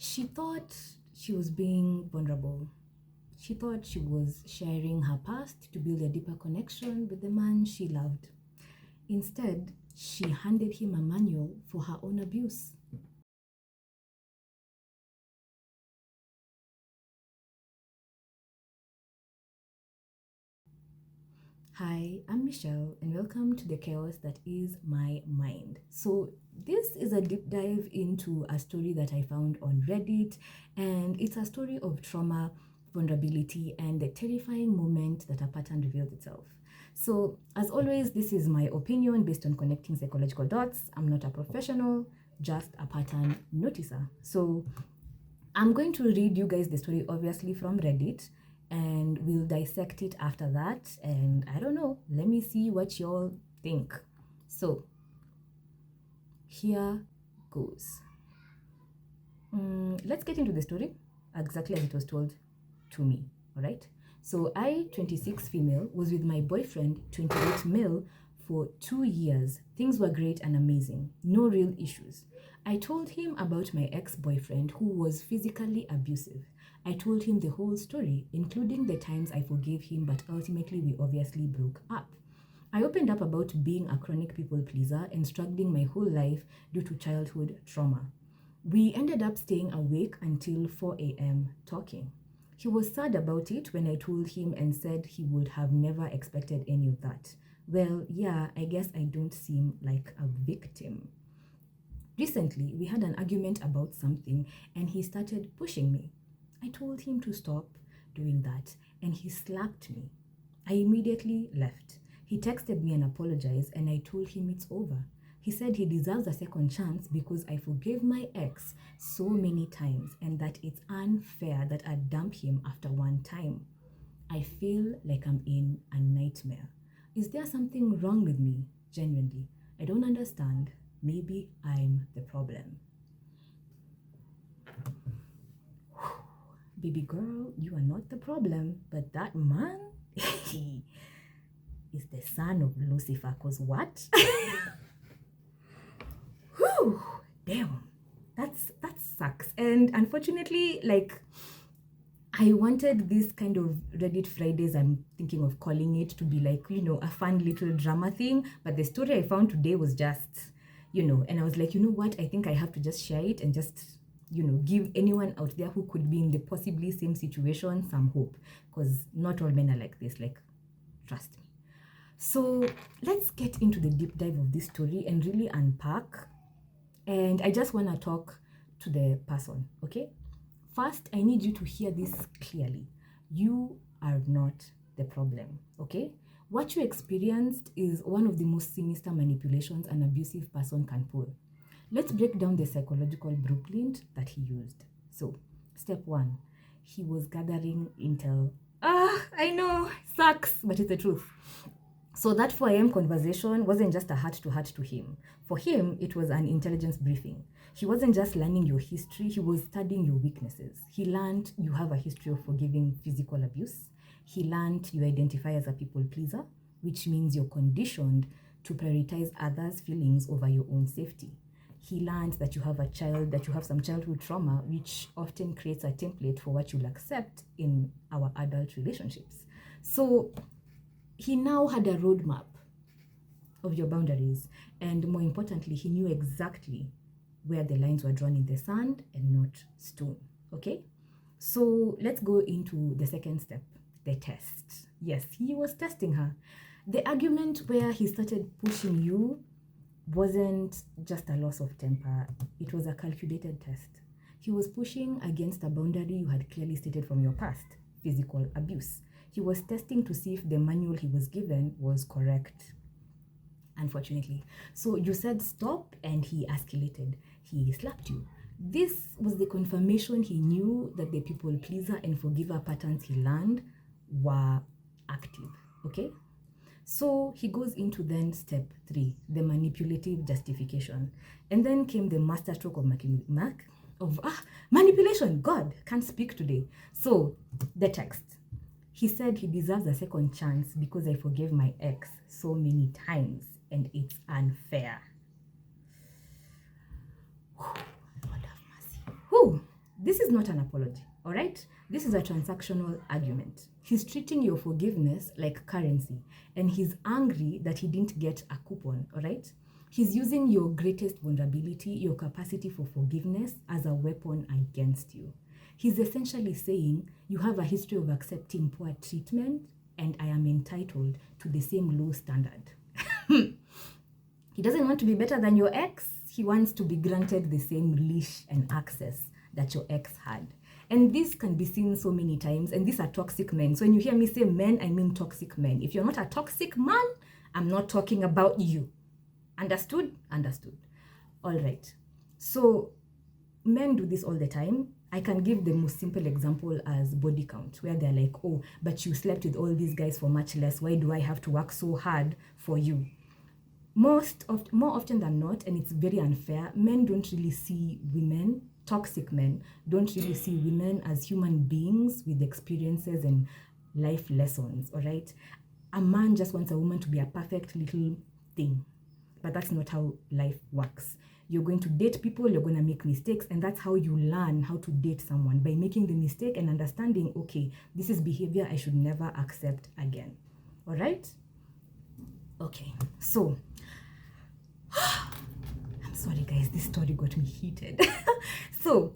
She thought she was being vulnerable. She thought she was sharing her past to build a deeper connection with the man she loved. Instead, she handed him a manual for her own abuse. Hi, I'm Michelle, and welcome to the chaos that is my mind. So, this is a deep dive into a story that I found on Reddit, and it's a story of trauma, vulnerability, and the terrifying moment that a pattern revealed itself. So, as always, this is my opinion based on connecting psychological dots. I'm not a professional, just a pattern noticer. So, I'm going to read you guys the story, obviously, from Reddit, and we'll dissect it after that. And I don't know, let me see what y'all think. So, here goes. Let's get into the story exactly as it was told to me, all right? So, I, 26 female, was with my boyfriend, 28 male, for 2 years. Things were great and amazing, no real issues. I told him about my ex-boyfriend who was physically abusive. I told him the whole story, including the times I forgave him, but ultimately we obviously broke up. I opened up about being a chronic people pleaser and struggling my whole life due to childhood trauma. We ended up staying awake until 4 a.m. talking. He was sad about it when I told him and said he would have never expected any of that. Well, yeah, I guess I don't seem like a victim. Recently, we had an argument about something and he started pushing me. I told him to stop doing that and he slapped me. I immediately left. He texted me and apologized and I told him it's over. He said he deserves a second chance because I forgave my ex so many times and that it's unfair that I dump him after one time. I feel like I'm in a nightmare. Is there something wrong with me? Genuinely. I don't understand. Maybe I'm the problem. Baby girl, you are not the problem, but that man is the son of Lucifer. Cause what? Whew, damn, that sucks. And unfortunately, like, I wanted this kind of Reddit Fridays, I'm thinking of calling it, to be like, a fun little drama thing. But the story I found today was just, and I was like, you know what? I think I have to just share it and just, give anyone out there who could be in the possibly same situation some hope. Because not all men are like this, like, trust me. So let's get into the deep dive of this story and really unpack. And I just want to talk to the person, okay? First, I need you to hear this clearly. You are not the problem, okay? What you experienced is one of the most sinister manipulations an abusive person can pull. Let's break down the psychological blueprint that he used. So, step 1, he was gathering intel. I know, sucks, but it's the truth. So that 4 a.m. conversation wasn't just a heart-to-heart to him. For him, it was an intelligence briefing. He wasn't just learning your history, he was studying your weaknesses. He learned you have a history of forgiving physical abuse. He learned you identify as a people pleaser, which means you're conditioned to prioritize others' feelings over your own safety. He learned that you have some childhood trauma, which often creates a template for what you'll accept in our adult relationships. So he now had a roadmap of your boundaries, and more importantly, he knew exactly where the lines were drawn in the sand and not stone. Okay, so let's go into the second step, the test. Yes, he was testing her. The argument where he started pushing you wasn't just a loss of temper, it was a calculated test. He was pushing against a boundary you had clearly stated from your past, physical abuse. He was testing to see if the manual he was given was correct, unfortunately. So you said stop and he escalated. He slapped you. This was the confirmation he knew that the people pleaser and forgiver patterns he learned were active, okay? So he goes into then step 3, the manipulative justification. And then came the masterstroke of manipulation. God, can't speak today. So the text. He said he deserves a second chance because I forgave my ex so many times and it's unfair. Lord have mercy. this is not an apology, all right? This is a transactional argument. He's treating your forgiveness like currency, and he's angry that he didn't get a coupon, all right? He's using your greatest vulnerability, your capacity for forgiveness, as a weapon against you. He's essentially saying, you have a history of accepting poor treatment, and I am entitled to the same low standard. He doesn't want to be better than your ex. He wants to be granted the same leash and access that your ex had. And this can be seen so many times, and these are toxic men. So when you hear me say men, I mean toxic men. If you're not a toxic man, I'm not talking about you. Understood? Understood. All right. So men do this all the time. I can give the most simple example as body count, where they're like, oh, but you slept with all these guys for much less. Why do I have to work so hard for you? More often than not, and it's very unfair, men don't really see women, toxic men, don't really see women as human beings with experiences and life lessons, all right? A man just wants a woman to be a perfect little thing, but that's not how life works. You're going to date people, you're going to make mistakes, and that's how you learn how to date someone, by making the mistake and understanding, okay, this is behavior I should never accept again, all right? Okay, so I'm sorry guys, this story got me heated. So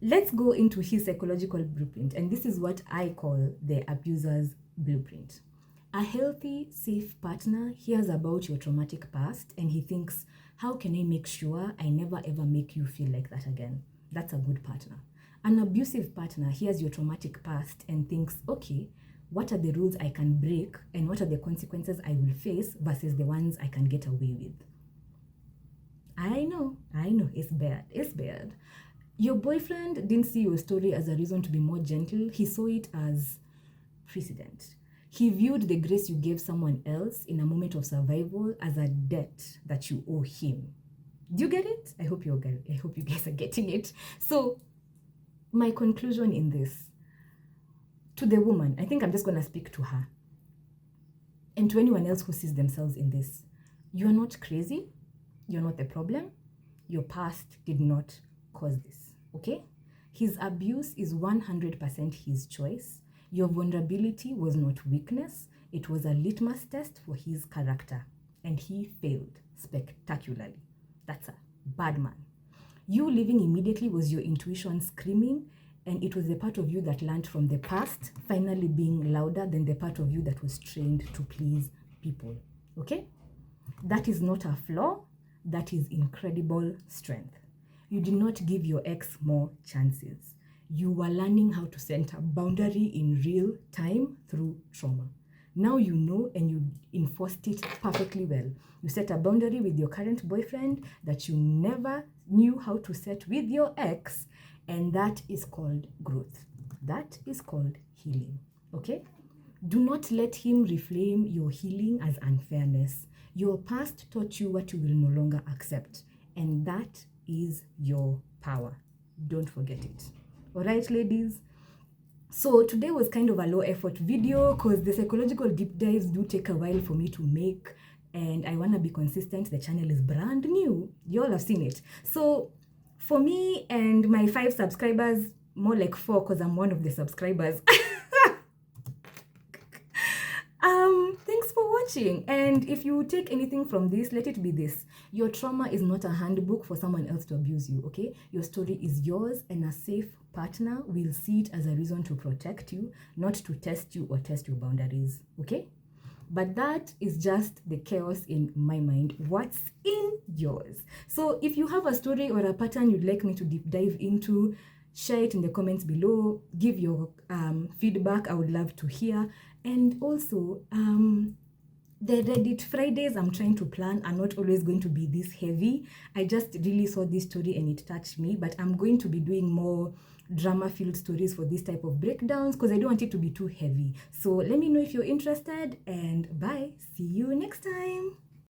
let's go into his psychological blueprint, and this is what I call the abuser's blueprint. A healthy, safe partner hears about your traumatic past and he thinks, how can I make sure I never ever make you feel like that again? That's a good partner. An abusive partner hears your traumatic past and thinks, okay, what are the rules I can break and what are the consequences I will face versus the ones I can get away with? I know, it's bad. Your boyfriend didn't see your story as a reason to be more gentle. He saw it as precedent. He viewed the grace you gave someone else in a moment of survival as a debt that you owe him. Do you get it? I hope you guys are getting it. So my conclusion in this, to the woman, I think I'm just going to speak to her, and to anyone else who sees themselves in this, you are not crazy. You're not the problem. Your past did not cause this, okay? His abuse is 100% his choice. Your vulnerability was not weakness. It was a litmus test for his character, and he failed spectacularly. That's a bad man. You leaving immediately was your intuition screaming, and it was the part of you that learned from the past finally being louder than the part of you that was trained to please people, okay? That is not a flaw. That is incredible strength. You did not give your ex more chances. You were learning how to set a boundary in real time through trauma. Now you know, and you enforced it perfectly well. You set a boundary with your current boyfriend that you never knew how to set with your ex, and that is called growth. That is called healing, okay? Do not let him reframe your healing as unfairness. Your past taught you what you will no longer accept, and that is your power. Don't forget it. All right, ladies? So today was kind of a low effort video because the psychological deep dives do take a while for me to make, and I want to be consistent. The channel is brand new. You all have seen it. So for me and my 5 subscribers, more like 4 because I'm one of the subscribers. Thanks for watching, and if you take anything from this, let it be this: your trauma is not a handbook for someone else to abuse you, okay? Your story is yours, and a safe partner will see it as a reason to protect you, not to test you or test your boundaries, okay? But that is just the chaos in my mind. What's in yours? So if you have a story or a pattern you'd like me to deep dive into, share it in the comments below. Give your feedback. I would love to hear. And also, the Reddit Fridays I'm trying to plan are not always going to be this heavy. I just really saw this story and it touched me, but I'm going to be doing more drama-filled stories for this type of breakdowns because I don't want it to be too heavy. So let me know if you're interested, and bye. See you next time.